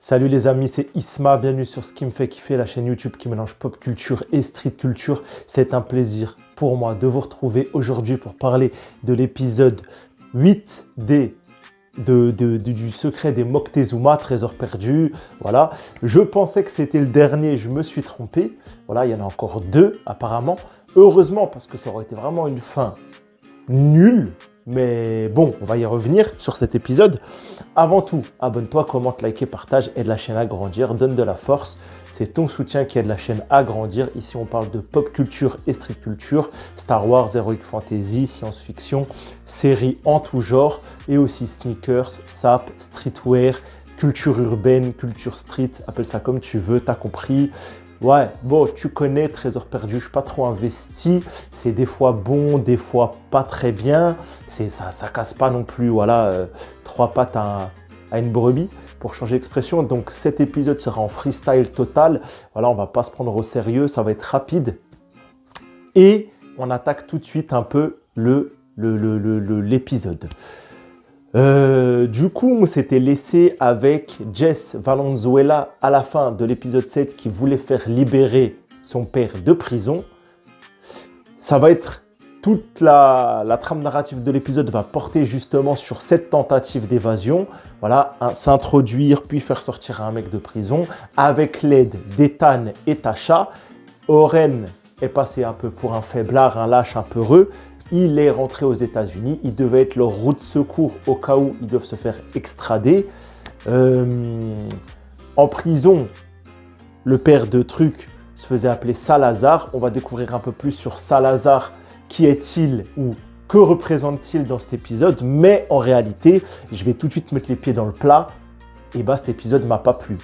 Salut les amis, c'est Isma, bienvenue sur Ce qui me fait kiffer, la chaîne YouTube qui mélange pop culture et street culture. C'est un plaisir pour moi de vous retrouver aujourd'hui pour parler de l'épisode 8 du secret des Moctezuma, trésor perdu. Voilà, je pensais que c'était le dernier, je me suis trompé. Voilà, il y en a encore 2 apparemment. Heureusement, parce que ça aurait été vraiment une fin nulle. Mais bon, on va y revenir sur cet épisode. Avant tout, abonne-toi, commente, like et partage, aide la chaîne à grandir, donne de la force. C'est ton soutien qui aide la chaîne à grandir. Ici, on parle de pop culture et street culture, Star Wars, Heroic Fantasy, science-fiction, séries en tout genre et aussi sneakers, sap, streetwear, culture urbaine, culture street, appelle ça comme tu veux, t'as compris. Ouais, bon, tu connais, trésor perdu, je ne suis pas trop investi. C'est des fois bon, des fois pas très bien. Ça casse pas non plus, voilà, 3 pattes à une brebis, pour changer d'expression. Donc cet épisode sera en freestyle total. Voilà, on va pas se prendre au sérieux, ça va être rapide. Et on attaque tout de suite un peu l'épisode. Du coup, on s'était laissé avec Jess Valenzuela à la fin de l'épisode 7 qui voulait faire libérer son père de prison. Ça va être toute la trame narrative de l'épisode va porter justement sur cette tentative d'évasion. Voilà, s'introduire puis faire sortir un mec de prison avec l'aide d'Ethan et Tasha. Oren est passé un peu pour un faiblard, un lâche, un peureux. Il est rentré aux États-Unis. Il devait être leur roue de secours au cas où ils doivent se faire extrader. En prison, le père de Truc se faisait appeler Salazar. On va découvrir un peu plus sur Salazar. Qui est-il ou que représente-t-il dans cet épisode? Mais en réalité, je vais tout de suite mettre les pieds dans le plat. Et bah, cet épisode ne m'a pas plu.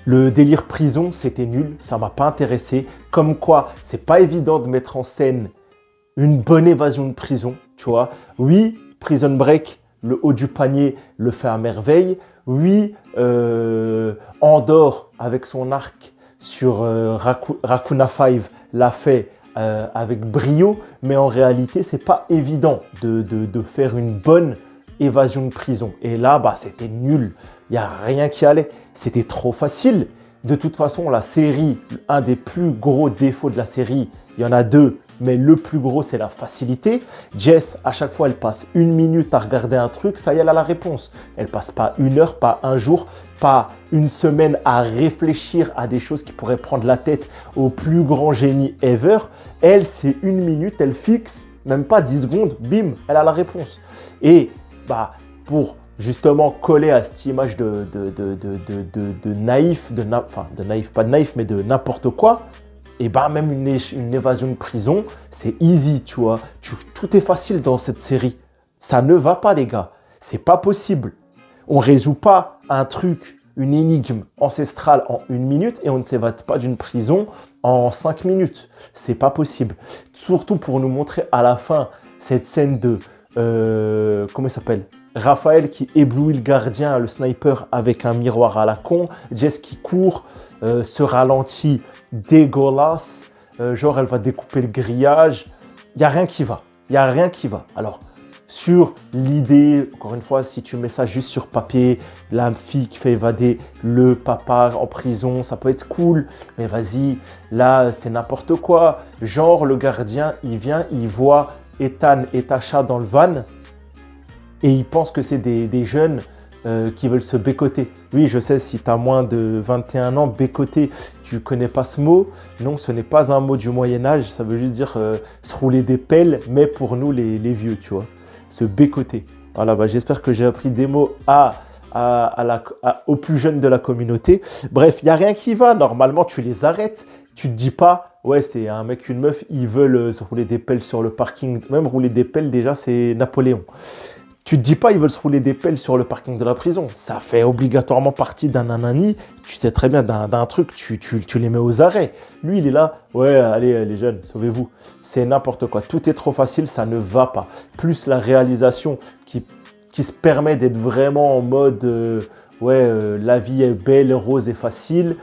Le délire prison, c'était nul. Ça ne m'a pas intéressé. Comme quoi, c'est pas évident de mettre en scène une bonne évasion de prison, tu vois. Oui, Prison Break, le haut du panier le fait à merveille. Oui, Andor avec son arc sur Raccoon 5 l'a fait avec brio. Mais en réalité, c'est pas évident de faire une bonne évasion de prison. Et là, bah, c'était nul. Il n'y a rien qui allait. C'était trop facile. De toute façon, la série, un des plus gros défauts de la série, il y en a 2. Mais le plus gros, c'est la facilité. Jess, à chaque fois, elle passe 1 minute à regarder un truc, ça y est, elle a la réponse. Elle passe pas 1 heure, pas un jour, pas 1 semaine à réfléchir à des choses qui pourraient prendre la tête au plus grand génie ever. Elle, c'est 1 minute, elle fixe, même pas 10 secondes, bim, elle a la réponse. Et bah, pour justement coller à cette image de naïf, pas de naïf, mais de n'importe quoi, et bah même une évasion de prison, c'est easy, tu vois. Tout est facile dans cette série. Ça ne va pas, les gars. C'est pas possible. On ne résout pas un truc, une énigme ancestrale en 1 minute et on ne s'évade pas d'une prison en 5 minutes. C'est pas possible. Surtout pour nous montrer à la fin cette scène de... comment il s'appelle ? Raphaël qui éblouit le gardien, le sniper avec un miroir à la con. Jess qui court, se ralentit dégueulasse. Genre, elle va découper le grillage. Il n'y a rien qui va. Il n'y a rien qui va. Alors, sur l'idée, encore une fois, si tu mets ça juste sur papier, la fille qui fait évader le papa en prison, ça peut être cool. Mais vas-y, là, c'est n'importe quoi. Genre, le gardien, il vient, il voit Ethan et Tasha dans le van. Et ils pensent que c'est des jeunes qui veulent se bécoter. Oui, je sais, si tu as moins de 21 ans, bécoter, tu ne connais pas ce mot. Non, ce n'est pas un mot du Moyen-Âge. Ça veut juste dire se rouler des pelles, mais pour nous, les vieux, tu vois. Se bécoter. Voilà, bah, j'espère que j'ai appris des mots aux plus jeunes de la communauté. Bref, il n'y a rien qui va. Normalement, tu les arrêtes. Tu ne te dis pas, ouais, c'est un mec, une meuf, ils veulent se rouler des pelles sur le parking. Même rouler des pelles, déjà, c'est Napoléon. Tu te dis pas, ils veulent se rouler des pelles sur le parking de la prison. Ça fait obligatoirement partie d'un nanani. Tu sais très bien d'un truc, tu les mets aux arrêts. Lui, il est là, ouais, allez, les jeunes, sauvez-vous. C'est n'importe quoi. Tout est trop facile, ça ne va pas. Plus la réalisation qui se permet d'être vraiment en mode, la vie est belle, rose et facile.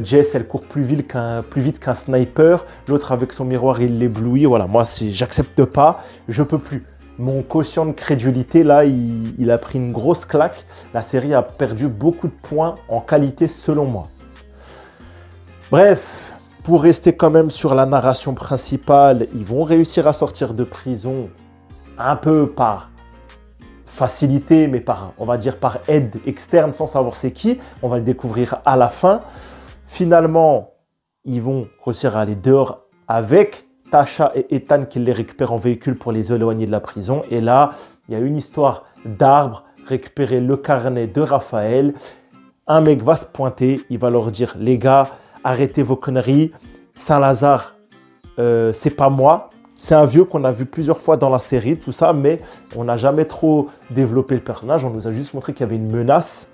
Jess, elle court plus vite qu'un sniper. L'autre, avec son miroir, il l'éblouit. Voilà, moi, j'accepte pas, je peux plus. mon quotient de crédulité, là, il a pris une grosse claque. La série a perdu beaucoup de points en qualité selon moi. Bref, pour rester quand même sur la narration principale, ils vont réussir à sortir de prison un peu par facilité, mais par, on va dire, par aide externe sans savoir c'est qui. On va le découvrir à la fin. Finalement, ils vont réussir à aller dehors avec Tasha et Ethan qui les récupèrent en véhicule pour les éloigner de la prison. Et là, il y a une histoire d'arbre, récupérer le carnet de Raphaël. Un mec va se pointer, il va leur dire, les gars, arrêtez vos conneries. Saint-Lazare, c'est pas moi. C'est un vieux qu'on a vu plusieurs fois dans la série, tout ça, mais on n'a jamais trop développé le personnage. On nous a juste montré qu'il y avait une menace.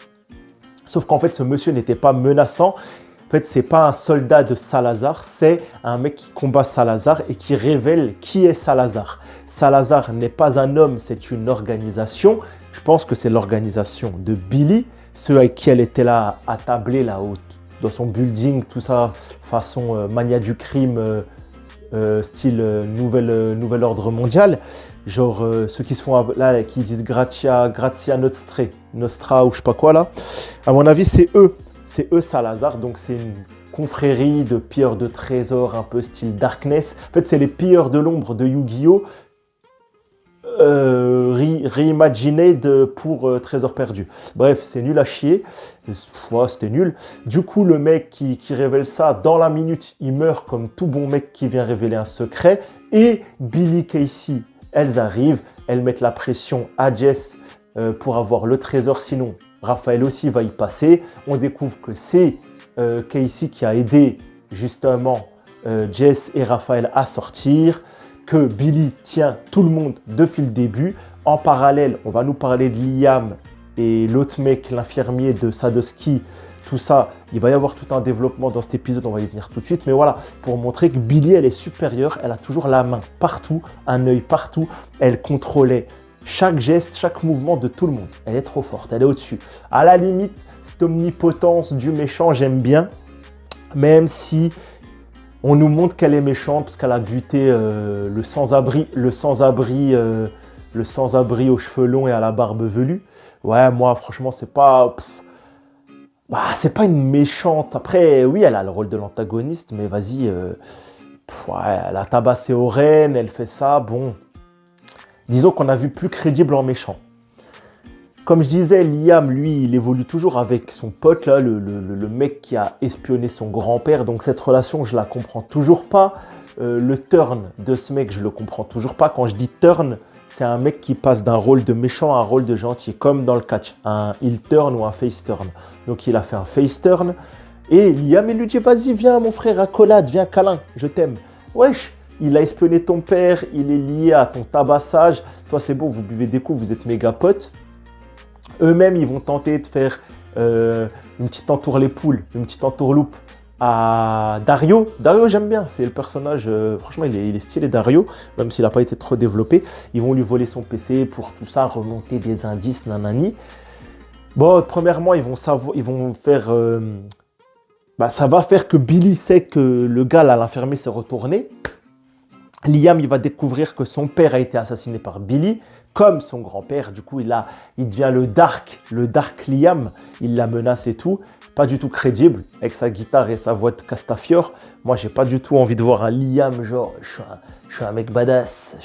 Sauf qu'en fait, ce monsieur n'était pas menaçant. En fait, ce n'est pas un soldat de Salazar, c'est un mec qui combat Salazar et qui révèle qui est Salazar. Salazar n'est pas un homme, c'est une organisation. Je pense que c'est l'organisation de Billy, ceux avec qui elle était là attablée là-haut, dans son building, tout ça, façon mania du crime, style nouvel ordre mondial. Genre ceux qui se font là, qui disent Grazia Nostra ou je sais pas quoi là. À mon avis, c'est eux. C'est eux Salazar, donc c'est une confrérie de pilleurs de trésors un peu style Darkness. En fait, c'est les pilleurs de l'ombre de Yu-Gi-Oh! Reimaginé pour Trésor perdu. Bref, c'est nul à chier. Ouais, c'était nul. Du coup, le mec qui révèle ça, dans la minute, il meurt comme tout bon mec qui vient révéler un secret. Et Billy, Casey, elles arrivent, elles mettent la pression à Jess pour avoir le trésor, sinon Raphaël aussi va y passer. On découvre que c'est Casey qui a aidé justement Jess et Raphaël à sortir, que Billy tient tout le monde depuis le début. En parallèle, on va nous parler de Liam et l'autre mec, l'infirmier de Sadowski. Tout ça, il va y avoir tout un développement dans cet épisode, on va y venir tout de suite. Mais voilà, pour montrer que Billy, elle est supérieure, elle a toujours la main partout, un œil partout. Elle contrôlait chaque geste, chaque mouvement de tout le monde. Elle est trop forte, elle est au-dessus. À la limite, cette omnipotence du méchant, j'aime bien. Même si on nous montre qu'elle est méchante parce qu'elle a buté le sans-abri aux cheveux longs et à la barbe velue. Ouais, moi, franchement, c'est pas une méchante. Après, oui, elle a le rôle de l'antagoniste, mais vas-y, ouais, elle a tabassé Oren, elle fait ça, bon. Disons qu'on a vu plus crédible en méchant. Comme je disais, Liam, lui, il évolue toujours avec son pote, là, le mec qui a espionné son grand-père. Donc cette relation, je la comprends toujours pas. Le turn de ce mec, je le comprends toujours pas. Quand je dis turn, c'est un mec qui passe d'un rôle de méchant à un rôle de gentil, comme dans le catch, un heel turn ou un face turn. Donc il a fait un face turn. Et Liam, il lui dit, vas-y, viens mon frère, accolade, viens câlin, je t'aime. Wesh, il a espionné ton père, il est lié à ton tabassage. Toi, c'est bon, vous buvez des coups, vous êtes méga potes. Eux-mêmes, ils vont tenter de faire une petite entour-les-poules, une petite entourloupe à Dario. Dario, j'aime bien, c'est le personnage, franchement, il est stylé, Dario, même s'il n'a pas été trop développé. Ils vont lui voler son PC pour tout ça, remonter des indices, nanani. Bon, premièrement, ils vont faire... ça va faire que Billy sait que le gars, là, l'infirmier, s'est retourné. Liam, il va découvrir que son père a été assassiné par Billy, comme son grand-père. Du coup, il devient le dark Liam. Il la menace et tout. Pas du tout crédible, avec sa guitare et sa voix de Castafiore. Moi, j'ai pas du tout envie de voir un Liam, genre, je suis un mec badass,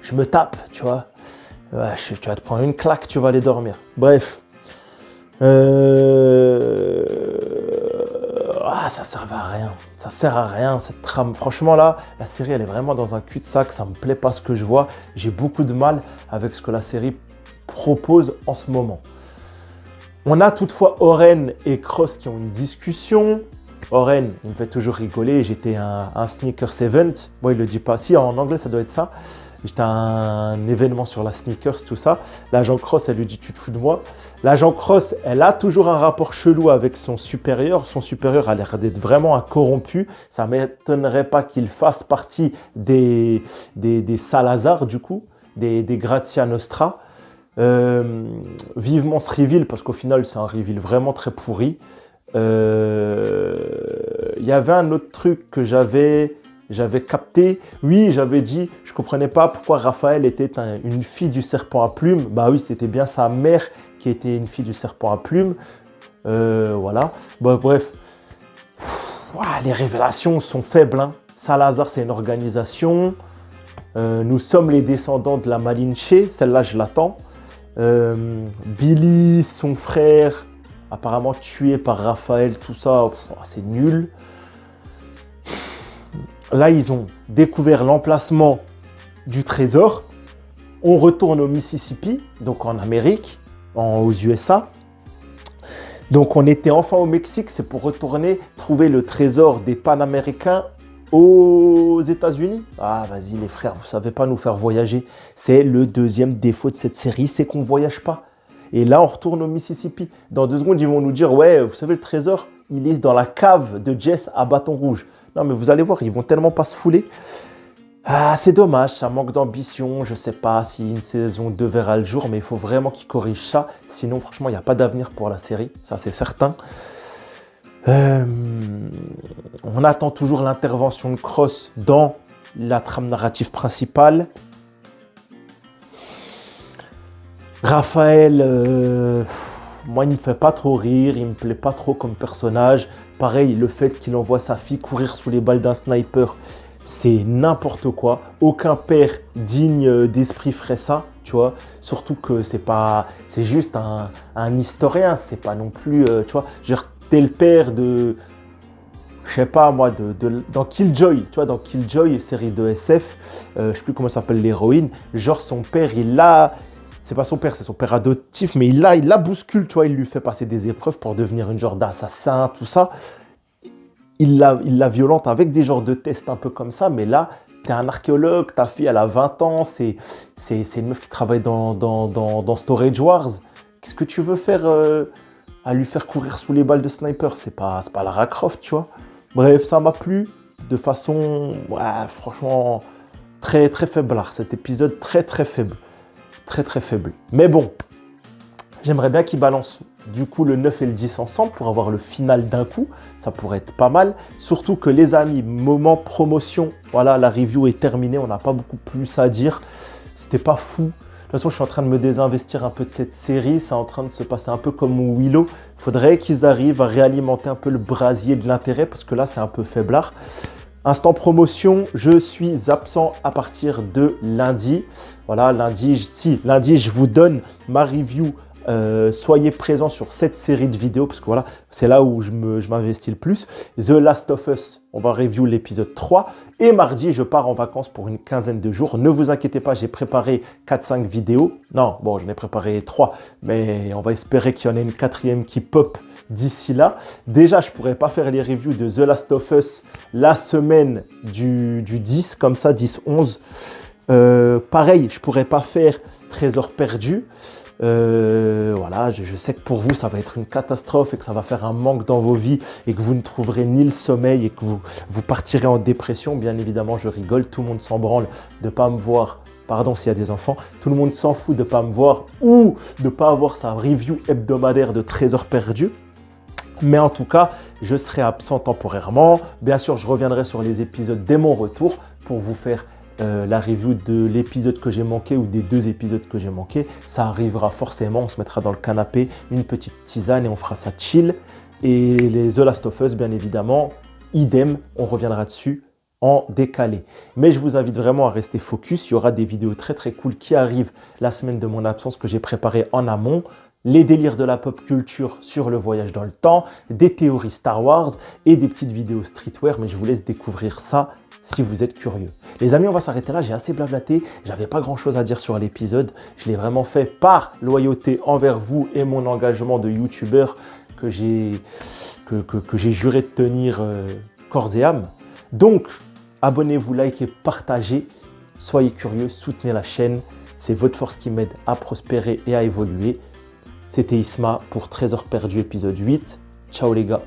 je me tape, tu vois. Ouais, tu vas te prendre une claque, tu vas aller dormir. Bref. Ça sert à rien. Ça sert à rien, cette trame. Franchement, là, la série, elle est vraiment dans un cul-de-sac. Ça me plaît pas ce que je vois. J'ai beaucoup de mal avec ce que la série propose en ce moment. On a toutefois Oren et Cross qui ont une discussion. Oren, il me fait toujours rigoler. J'étais un sneakers event. Bon, il le dit pas. Si, en anglais, ça doit être ça. J'étais à un événement sur la sneakers, tout ça. L'agent Cross, elle lui dit, tu te fous de moi. L'agent Cross, elle a toujours un rapport chelou avec son supérieur. Son supérieur a l'air d'être vraiment un corrompu. Ça ne m'étonnerait pas qu'il fasse partie des Salazar, du coup, des Grazia Nostra. Vivement ce reveal, parce qu'au final, c'est un reveal vraiment très pourri. Il y avait un autre truc que j'avais j'avais capté. Oui, j'avais dit, je ne comprenais pas pourquoi Raphaël était une fille du serpent à plumes. Bah oui, c'était bien sa mère qui était une fille du serpent à plumes. Voilà. Bon, bref. Les révélations sont faibles. Hein. Salazar, c'est une organisation. Nous sommes les descendants de la Malinche. Celle-là, je l'attends. Billy, son frère, apparemment tué par Raphaël, tout ça, c'est nul. Là, ils ont découvert l'emplacement du trésor. On retourne au Mississippi, donc en Amérique, aux USA. Donc, on était enfin au Mexique, c'est pour retourner trouver le trésor des Panaméricains aux États-Unis. Ah, vas-y les frères, vous ne savez pas nous faire voyager. C'est le deuxième défaut de cette série, c'est qu'on ne voyage pas. Et là, on retourne au Mississippi. Dans 2 secondes, ils vont nous dire, ouais, vous savez, le trésor, il est dans la cave de Jess à Bâton Rouge. Non, mais vous allez voir, ils vont tellement pas se fouler. Ah, c'est dommage, ça manque d'ambition. Je ne sais pas si une saison 2 verra le jour, mais il faut vraiment qu'ils corrigent ça. Sinon, franchement, il n'y a pas d'avenir pour la série. Ça, c'est certain. On attend toujours l'intervention de Cross dans la trame narrative principale. Raphaël, moi, il ne me fait pas trop rire, il ne me plaît pas trop comme personnage. Pareil, le fait qu'il envoie sa fille courir sous les balles d'un sniper, c'est n'importe quoi. Aucun père digne d'esprit ferait ça, tu vois. Surtout que c'est juste un historien, c'est pas non plus, tu vois. T'es le père de, je sais pas moi, dans Killjoy, tu vois, dans Killjoy, série de SF, je sais plus comment s'appelle l'héroïne, genre son père, c'est pas son père, c'est son père adoptif, mais il la bouscule, tu vois, il lui fait passer des épreuves pour devenir une genre d'assassin, tout ça. Il la violente avec des genres de tests un peu comme ça, mais là, t'es un archéologue, ta fille, elle a 20 ans, c'est une meuf qui travaille dans Storage Wars. Qu'est-ce que tu veux faire à lui faire courir sous les balles de sniper? C'est pas Lara Croft, tu vois. Bref, ça m'a plu de façon, franchement, très très faiblard. Cet épisode très très faible. Très très faible. Mais bon, j'aimerais bien qu'ils balancent du coup le 9 et le 10 ensemble pour avoir le final d'un coup. Ça pourrait être pas mal. Surtout que les amis, moment promotion, voilà, la review est terminée. On n'a pas beaucoup plus à dire. C'était pas fou. De toute façon, je suis en train de me désinvestir un peu de cette série. C'est en train de se passer un peu comme Willow. Il faudrait qu'ils arrivent à réalimenter un peu le brasier de l'intérêt parce que là, c'est un peu faiblard. Instant promotion, je suis absent à partir de lundi. Voilà, lundi, je vous donne ma review. Soyez présents sur cette série de vidéos parce que voilà, c'est là où je m'investis le plus. The Last of Us, on va review l'épisode 3. Et mardi, je pars en vacances pour une quinzaine de jours. Ne vous inquiétez pas, j'ai préparé 4-5 vidéos. Non, bon, j'en ai préparé 3, mais on va espérer qu'il y en ait une 4e qui pop d'ici là. Déjà, je ne pourrais pas faire les reviews de The Last of Us la semaine du 10, comme ça, 10-11. Pareil, je ne pourrais pas faire Trésor perdu. Voilà, je sais que pour vous, ça va être une catastrophe et que ça va faire un manque dans vos vies et que vous ne trouverez ni le sommeil et que vous partirez en dépression. Bien évidemment, je rigole, tout le monde s'en branle de ne pas me voir. Pardon s'il y a des enfants, tout le monde s'en fout de ne pas me voir ou de ne pas avoir sa review hebdomadaire de Trésor perdu. Mais en tout cas, je serai absent temporairement. Bien sûr, je reviendrai sur les épisodes dès mon retour pour vous faire la review de l'épisode que j'ai manqué ou des 2 épisodes que j'ai manqué. Ça arrivera forcément, on se mettra dans le canapé, une petite tisane et on fera ça chill. Et les The Last of Us, bien évidemment, idem, on reviendra dessus en décalé. Mais je vous invite vraiment à rester focus. Il y aura des vidéos très très cool qui arrivent la semaine de mon absence que j'ai préparées en amont. Les délires de la pop culture sur le voyage dans le temps, des théories Star Wars et des petites vidéos streetwear. Mais je vous laisse découvrir ça si vous êtes curieux. Les amis, on va s'arrêter là. J'ai assez blablaté. J'avais pas grand chose à dire sur l'épisode. Je l'ai vraiment fait par loyauté envers vous et mon engagement de youtubeur que j'ai juré de tenir corps et âme. Donc, abonnez-vous, likez, partagez. Soyez curieux, soutenez la chaîne. C'est votre force qui m'aide à prospérer et à évoluer. C'était Isma pour Trésor perdu épisode 8. Ciao les gars.